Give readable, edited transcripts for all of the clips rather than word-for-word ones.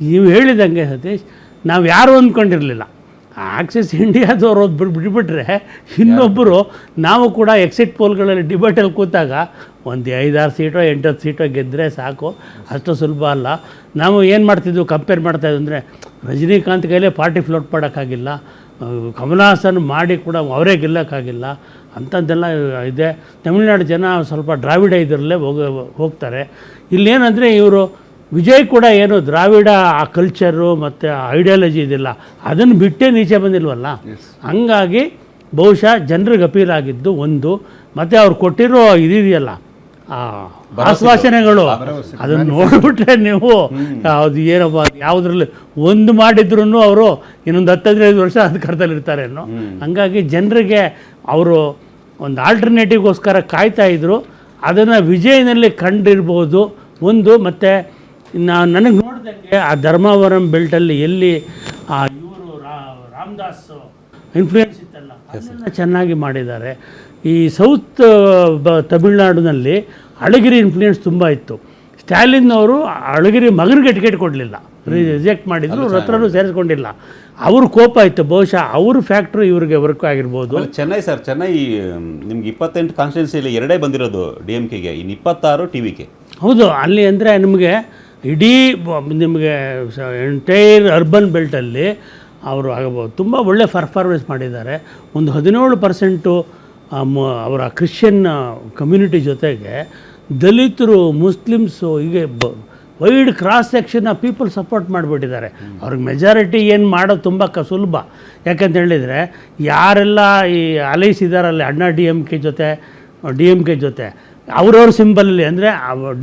ನೀವು ಹೇಳಿದಂಗೆ ಸತೀಶ್, ನಾವು ಯಾರು ಅಂದ್ಕೊಂಡಿರಲಿಲ್ಲ. ಆಕ್ಸಿಸ್ ಇಂಡಿಯಾದವ್ರು ಬಿಟ್ಬಿಟ್ರೆ ಇನ್ನೊಬ್ಬರು ನಾವು ಕೂಡ ಎಕ್ಸಿಟ್ ಪೋಲ್ಗಳಲ್ಲಿ ಡಿಬೇಟಲ್ಲಿ ಕೂತಾಗ ಒಂದು 5-6 ಸೀಟೋ 8-10 ಸೀಟೋ ಗೆದ್ದರೆ ಸಾಕು, ಅಷ್ಟು ಸುಲಭ ಅಲ್ಲ. ನಾವು ಏನು ಮಾಡ್ತಿದ್ವು, ಕಂಪೇರ್ ಮಾಡ್ತಾಯಿದ್ವು ಅಂದರೆ ರಜನಿಕಾಂತ್ ಕೈಲೇ ಪಾರ್ಟಿ ಫ್ಲೋಟ್ ಮಾಡೋಕ್ಕಾಗಿಲ್ಲ, ಕಮಲ್ ಹಾಸನ್ ಮಾಡಿ ಕೂಡ ಅವರೇ ಗೆಲ್ಲೋಕ್ಕಾಗಿಲ್ಲ ಅಂಥದ್ದೆಲ್ಲ ಇದೆ. ತಮಿಳ್ನಾಡು ಜನ ಸ್ವಲ್ಪ ದ್ರಾವಿಡ ಇದರಲ್ಲೇ ಹೋಗ್ತಾರೆ. ಇಲ್ಲೇನಂದರೆ ಇವರು ವಿಜಯ್ ಕೂಡ ಏನು ದ್ರಾವಿಡ ಆ ಕಲ್ಚರು ಮತ್ತು ಐಡಿಯಾಲಜಿ ಇದಿಲ್ಲ, ಅದನ್ನು ಬಿಟ್ಟೇ ನೀಚೆ ಬಂದಿಲ್ವಲ್ಲ. ಹಂಗಾಗಿ ಬಹುಶಃ ಜನರಿಗೆ ಅಪೀಲ್ ಆಗಿದ್ದು ಒಂದು. ಮತ್ತು ಅವ್ರು ಕೊಟ್ಟಿರೋ ಇದೆಯಲ್ಲ ಆಶ್ವಾಸನೆಗಳು, ಅದನ್ನು ನೋಡಿಬಿಟ್ರೆ ನೀವು ಅದು ಏನಪ್ಪ ಯಾವುದ್ರಲ್ಲಿ ಒಂದು ಮಾಡಿದ್ರೂ ಅವರು ಇನ್ನೊಂದು 10-15 ವರ್ಷ ಅಧಿಕಾರದಲ್ಲಿರ್ತಾರೆ ಅನ್ನೋ. ಹಂಗಾಗಿ ಜನರಿಗೆ ಅವರು ಒಂದು ಆಲ್ಟರ್ನೇಟಿವ್ಗೋಸ್ಕರ ಕಾಯ್ತಾಯಿದ್ರು. ಅದನ್ನು ವಿಜಯನಲ್ಲಿ ಕಂಡಿರ್ಬೋದು ಒಂದು. ಮತ್ತು ನನಗೆ ನೋಡಿದಂಗೆ ಆ ಧರ್ಮಾವರಂ ಬೆಲ್ಟಲ್ಲಿ ಎಲ್ಲಿ ಇವರು ರಾಮದಾಸ್ ಇನ್ಫ್ಲೂಯೆನ್ಸ್ ಇತ್ತಲ್ಲ, ಅದನ್ನು ಚೆನ್ನಾಗಿ ಮಾಡಿದ್ದಾರೆ. ಈ ಸೌತ್ ತಮಿಳ್ನಾಡಿನಲ್ಲಿ ಅಳಗಿರಿ ಇನ್ಫ್ಲೂಯೆನ್ಸ್ ತುಂಬ ಇತ್ತು. ಸ್ಟ್ಯಾಲಿನ್ ಅವರು ಅಳಗಿರಿ ಮಗನಿಗೆ ಟಿಕೆಟ್ ಕೊಡಲಿಲ್ಲ, ರಿಜೆಕ್ಟ್ ಮಾಡಿದ್ರು, ಅವ್ರ ಹತ್ರನೂ ಸೇರಿಸ್ಕೊಂಡಿಲ್ಲ. ಅವ್ರ ಕೋಪ ಇತ್ತು. ಬಹುಶಃ ಅವ್ರ ಫ್ಯಾಕ್ಟ್ರಿ ಇವ್ರಿಗೆ ವರ್ಕ್ ಆಗಿರ್ಬೋದು. ಚೆನ್ನೈ ಸರ್, ಚೆನ್ನೈ ನಿಮ್ಗೆ 28 ಕಾನ್ಸ್ಟಿಟ್ಯೂನ್ಸಿಯಲ್ಲಿ 2 ಬಂದಿರೋದು DMKಗೆ, ಇನ್ನು 26 TVK. ಹೌದು, ಅಲ್ಲಿ ಅಂದರೆ ನಿಮಗೆ ಇಡೀ ನಿಮಗೆ ಎಂಟೈರ್ ಅರ್ಬನ್ ಬೆಲ್ಟಲ್ಲಿ ಅವರು ತುಂಬ ಒಳ್ಳೆ ಪರ್ಫಾರ್ಮೆನ್ಸ್ ಮಾಡಿದ್ದಾರೆ. ಒಂದು 17% ಅವರ ಕ್ರಿಶ್ಚಿಯನ್ ಕಮ್ಯುನಿಟಿ ಜೊತೆಗೆ ದಲಿತರು, ಮುಸ್ಲಿಮ್ಸು, ಹೀಗೆ wide cross section of people support ಮಾಡಿಬಿಟ್ಟಿದ್ದಾರೆ. ಅವ್ರಿಗೆ ಮೆಜಾರಿಟಿ ಏನು ಮಾಡೋದು ತುಂಬ ಸುಲಭ. ಯಾಕಂತ ಹೇಳಿದರೆ ಯಾರೆಲ್ಲ ಈ ಅಲೈಸ್ ಇದ್ದಾರಲ್ಲ ಅಣ್ಣಾ ಡಿ ಎಮ್ ಕೆ ಜೊತೆ ಅವ್ರವ್ರ ಸಿಂಬಲಲ್ಲಿ, ಅಂದರೆ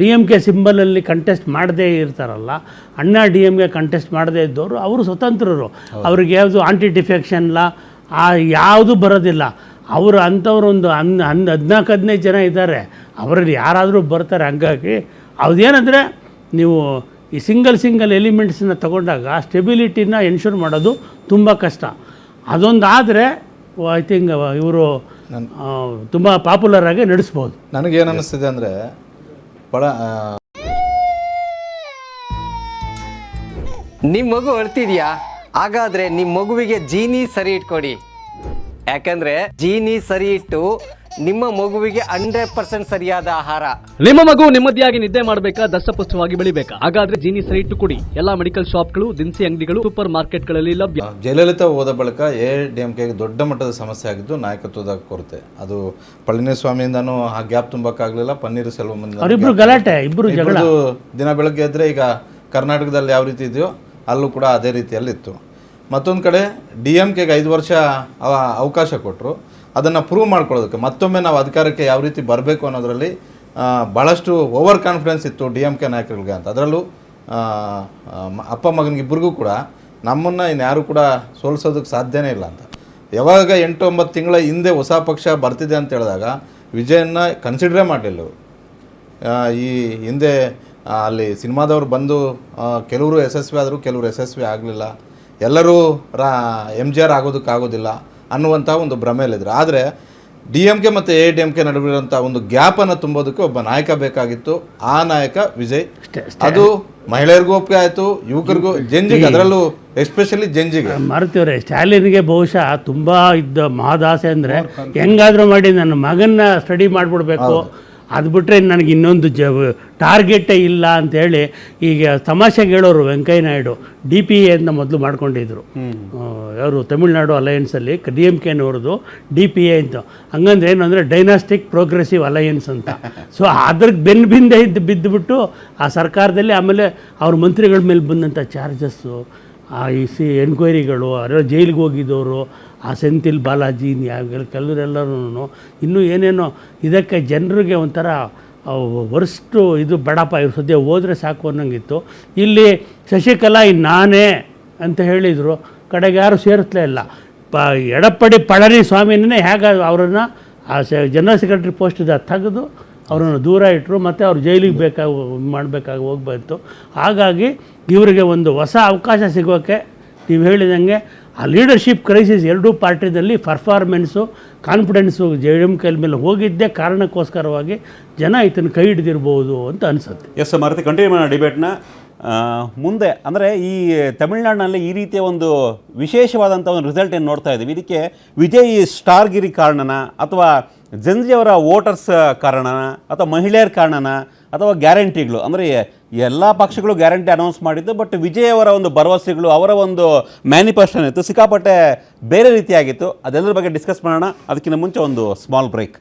DMK ಸಿಂಬಲಲ್ಲಿ ಕಂಟೆಸ್ಟ್ ಮಾಡದೇ ಇರ್ತಾರಲ್ಲ, ಅಣ್ಣಾ DMK ಕಂಟೆಸ್ಟ್ ಮಾಡದೇ ಇದ್ದವರು ಅವರು ಸ್ವತಂತ್ರರು. ಅವ್ರಿಗೆ ಯಾವುದು ಆಂಟಿ ಡಿಫೆಕ್ಷನ್ ಲಾ ಯಾವುದು ಬರೋದಿಲ್ಲ. ಅವರು ಅಂಥವ್ರು ಒಂದು 14-15 ಜನ ಇದ್ದಾರೆ, ಅವರಲ್ಲಿ ಯಾರಾದರೂ ಬರ್ತಾರೆ. ಹಂಗಾಗಿ ಅದೇನೆಂದರೆ ನೀವು ಈ ಸಿಂಗಲ್ ಎಲಿಮೆಂಟ್ಸನ್ನ ತಗೊಂಡಾಗ ಸ್ಟೆಬಿಲಿಟಿನ ಎನ್ಶೂರ್ ಮಾಡೋದು ತುಂಬ ಕಷ್ಟ. ಅದೊಂದಾದರೆ ಐ ಥಿಂಕ್ ಇವರು ತುಂಬ ಪಾಪ್ಯುಲರ್ ಆಗಿ ನಡೆಸ್ಬೋದು. ನನಗೇನು ಅನ್ನಿಸ್ತಿದೆ ಅಂದರೆ ನಿಮ್ಮ ಮಗು ಅಳ್ತಿದ್ಯಾ? ಹಾಗಾದರೆ ನಿಮ್ಮ ಮಗುವಿಗೆ ಜೀನಿ ಸರಿ ಇಟ್ಕೊಡಿ. ಯಾಕಂದರೆ ಜೀನಿ ಸರಿ ಇಟ್ಟು ನಿಮ್ಮ ಮಗುವಿಗೆ 100% ಸರಿಯಾದ ಆಹಾರ. ನಿಮ್ಮ ಮಗು ನೆಮ್ಮದಿಯಾಗಿ ನಿದ್ದೆ ಮಾಡಬೇಕಾ, ದಷ್ಟಪುಷ್ಟವಾಗಿ ಬೆಳಿಬೇಕಾ? ಹಾಗಾದ್ರೆ ಜೀನಿ ಸರಿ ಇಟ್ಟು ಕೊಡಿ. ಎಲ್ಲಾ ಮೆಡಿಕಲ್ ಶಾಪ್ಗಳು, ದಿನಸಿ ಅಂಗಡಿಗಳು, ಸೂಪರ್ ಮಾರ್ಕೆಟ್ಗಳಲ್ಲಿ ಲಭ್ಯ. ಜಯಲಲಿತಾ ಹೋದ ಬಳಿಕ AIADMKಗೆ ದೊಡ್ಡ ಮಟ್ಟದ ಸಮಸ್ಯೆ ಆಗಿದ್ದು ನಾಯಕತ್ವದ ಕೊರತೆ. ಅದು ಪಳನಿಸ್ವಾಮಿಯಿಂದನೂ ಆ ಗ್ಯಾಪ್ ತುಂಬಕ್ಕಾಗಲಿಲ್ಲ, ಪನ್ನೀರ್ ಸೆಲ್ವಂ ಗಲಾಟೆ, ದಿನ ಬೆಳಗ್ಗೆ ಎದ್ರೆ ಈಗ ಕರ್ನಾಟಕದಲ್ಲಿ ಯಾವ ರೀತಿ ಇದೆಯೋ ಅಲ್ಲೂ ಕೂಡ ಅದೇ ರೀತಿಯಲ್ಲಿತ್ತು. ಮತ್ತೊಂದು ಕಡೆ DMKಗೆ 5 ವರ್ಷ ಅವಕಾಶ ಕೊಟ್ಟರು. ಅದನ್ನು ಪ್ರೂವ್ ಮಾಡ್ಕೊಳ್ಳೋದಕ್ಕೆ ಮತ್ತೊಮ್ಮೆ ನಾವು ಅಧಿಕಾರಕ್ಕೆ ಯಾವ ರೀತಿ ಬರಬೇಕು ಅನ್ನೋದರಲ್ಲಿ ಭಾಳಷ್ಟು ಓವರ್ ಕಾನ್ಫಿಡೆನ್ಸ್ ಇತ್ತು DMK ನಾಯಕರಿಗೆ ಅಂತ. ಅದರಲ್ಲೂ ಅಪ್ಪ ಮಗನಿಗಿಬ್ಬರಿಗೂ ಕೂಡ ನಮ್ಮನ್ನು ಇನ್ಯಾರೂ ಕೂಡ ಸೋಲಿಸೋದಕ್ಕೆ ಸಾಧ್ಯನೇ ಇಲ್ಲ ಅಂತ. ಯಾವಾಗ 8-9 ತಿಂಗಳ ಹಿಂದೆ ಹೊಸ ಪಕ್ಷ ಬರ್ತಿದೆ ಅಂತ ಹೇಳಿದಾಗ ವಿಜಯನ್ನ ಕನ್ಸಿಡ್ರೇ ಮಾಡಲಿಲ್ಲ. ಈ ಹಿಂದೆ ಅಲ್ಲಿ ಸಿನಿಮಾದವ್ರು ಬಂದು ಕೆಲವರು ಯಶಸ್ವಿ ಆದರು, ಕೆಲವರು ಯಶಸ್ವಿ ಆಗಲಿಲ್ಲ. ಎಲ್ಲರೂ MGR ಆಗೋದಕ್ಕಾಗೋದಿಲ್ಲ ಅನ್ನುವಂಥ ಒಂದು ಭ್ರಮೆಯಲ್ಲಿದ್ದರು. ಆದರೆ DMK ಮತ್ತು AIADMK ನಡುವಿರುವಂಥ ಒಂದು ಗ್ಯಾಪನ್ನು ತುಂಬೋದಕ್ಕೆ ಒಬ್ಬ ನಾಯಕ ಬೇಕಾಗಿತ್ತು. ಆ ನಾಯಕ ವಿಜಯ್. ಅದು ಮಹಿಳೆಯರಿಗೂ ಒಪ್ಪಿಗೆ ಆಯಿತು, ಯುವಕರಿಗೂ, ಜಂಜಿಗೆ, ಅದರಲ್ಲೂ ಎಸ್ಪೆಷಲಿ ಜಂಜಿಗೆ. ಮಾರುತಿಯವರೇ, ಸ್ಟ್ಯಾಲಿನ್ಗೆ ಬಹುಶಃ ತುಂಬ ಇದ್ದ ಮಹದಾಸೆ ಅಂದರೆ ಹೆಂಗಾದರೂ ಮಾಡಿ ನನ್ನ ಮಗನ್ನ ಸ್ಟಡಿ ಮಾಡಿಬಿಡ್ಬೇಕು, ಅದು ಬಿಟ್ಟರೆ ನನಗೆ ಇನ್ನೊಂದು ಟಾರ್ಗೆಟೇ ಇಲ್ಲ ಅಂಥೇಳಿ ಈಗ ತಮಾಷೆಗೆ ಹೇಳೋರು. ವೆಂಕಯ್ಯ ನಾಯ್ಡು DPA ಅಂತ ಮೊದಲು ಮಾಡ್ಕೊಂಡಿದ್ರು, ಅವರು ತಮಿಳ್ನಾಡು ಅಲಯನ್ಸಲ್ಲಿ DMKನವ್ರದ್ದು DPA ಅಂತ. ಹಂಗಂದ್ರೆ ಏನು ಅಂದರೆ ಡೈನಾಸ್ಟಿಕ್ ಪ್ರೋಗ್ರೆಸಿವ್ ಅಲಯನ್ಸ್ ಅಂತ. ಸೊ ಅದ್ರಿಗೆ ಬೆನ್ನಿಂದೆ ಬಿದ್ದುಬಿಟ್ಟು ಆ ಸರ್ಕಾರದಲ್ಲಿ ಆಮೇಲೆ ಅವ್ರ ಮಂತ್ರಿಗಳ ಮೇಲೆ ಬಂದಂಥ ಚಾರ್ಜಸ್ಸು, ಎನ್ಕ್ವೈರಿಗಳು, ಅದರ ಜೈಲಿಗೆ ಹೋಗಿದ್ದವರು, ಆ ಸೆಂಥಿಲ್ ಬಾಲಾಜಿ, ಕೆಲವರೆಲ್ಲರೂ ಇನ್ನೂ ಏನೇನೋ ಇದಕ್ಕೆ ಜನರಿಗೆ ಒಂಥರ ವರ್ಸ್ಟು ಇದು ಬೇಡಪ್ಪ, ಇವ್ರು ಸದ್ಯ ಹೋದರೆ ಸಾಕು ಅನ್ನೋಂಗಿತ್ತು. ಇಲ್ಲಿ ಶಶಿಕಲಾ ನಾನೇ ಅಂತ ಹೇಳಿದರು, ಕಡೆಗೆ ಯಾರು ಸೇರಿಸ್ಲೇ ಇಲ್ಲ. ಎಡಪ್ಪಡಿ ಪಳನಿಸ್ವಾಮಿನೇ ಹೇಗೆ ಅವರನ್ನು ಆ ಜನರಲ್ ಸೆಕ್ರೆಟರಿ ಪೋಸ್ಟಿಂದ ತೆಗೆದು ಅವರನ್ನು ದೂರ ಇಟ್ಟರು, ಮತ್ತು ಅವ್ರು ಜೈಲಿಗೆ ಮಾಡಬೇಕಾಗಿ ಹೋಗ್ಬಾರ್ದು. ಹಾಗಾಗಿ ಇವರಿಗೆ ಒಂದು ಹೊಸ ಅವಕಾಶ ಸಿಗೋಕ್ಕೆ ನೀವು ಹೇಳಿದಂಗೆ ಆ ಲೀಡರ್ಶಿಪ್ ಕ್ರೈಸಿಸ್ ಎರಡೂ ಪಾರ್ಟಿದಲ್ಲಿ ಪರ್ಫಾರ್ಮೆನ್ಸು, ಕಾನ್ಫಿಡೆನ್ಸು DMK ಮೇಲೆ ಹೋಗಿದ್ದೇ ಕಾರಣಕ್ಕೋಸ್ಕರವಾಗಿ ಜನ ಇದನ್ನು ಕೈ ಹಿಡಿದಿರ್ಬೋದು ಅಂತ ಅನಿಸುತ್ತೆ. ಎಸ್ ಮಾರುತಿ, ಕಂಟಿನ್ಯೂ ಮಾಡೋಣ ಡಿಬೇಟ್ನ. ಮುಂದೆ ಅಂದರೆ ಈ ತಮಿಳ್ನಾಡಿನಲ್ಲಿ ಈ ರೀತಿಯ ಒಂದು ವಿಶೇಷವಾದಂಥ ಒಂದು ರಿಸಲ್ಟ್ ಏನು ನೋಡ್ತಾ ಇದ್ದೀವಿ, ಇದಕ್ಕೆ ವಿಜಯ್ ಸ್ಟಾರ್ಗಿರಿ ಕಾರಣನ ಅಥವಾ ಜನಜಿಯವರ ವೋಟರ್ಸ್ ಕಾರಣನ ಅಥವಾ ಮಹಿಳೆಯರ ಕಾರಣನ ಅಥವಾ ಗ್ಯಾರಂಟಿಗಳು, ಅಂದರೆ ಎಲ್ಲ ಪಕ್ಷಗಳು ಗ್ಯಾರಂಟಿ ಅನೌನ್ಸ್ ಮಾಡಿದ್ದು, ಬಟ್ ವಿಜಯ್ ಅವರ ಒಂದು ಭರವಸೆಗಳು, ಅವರ ಒಂದು ಮ್ಯಾನಿಫೆಸ್ಟೋನ್ ಇತ್ತು, ಸಿಕ್ಕಾಪಟ್ಟೆ ಬೇರೆ ರೀತಿಯಾಗಿತ್ತು. ಅದೆಲ್ಲರ ಬಗ್ಗೆ ಡಿಸ್ಕಸ್ ಮಾಡೋಣ. ಅದಕ್ಕಿಂತ ಮುಂಚೆ ಒಂದು ಸ್ಮಾಲ್ ಬ್ರೇಕ್.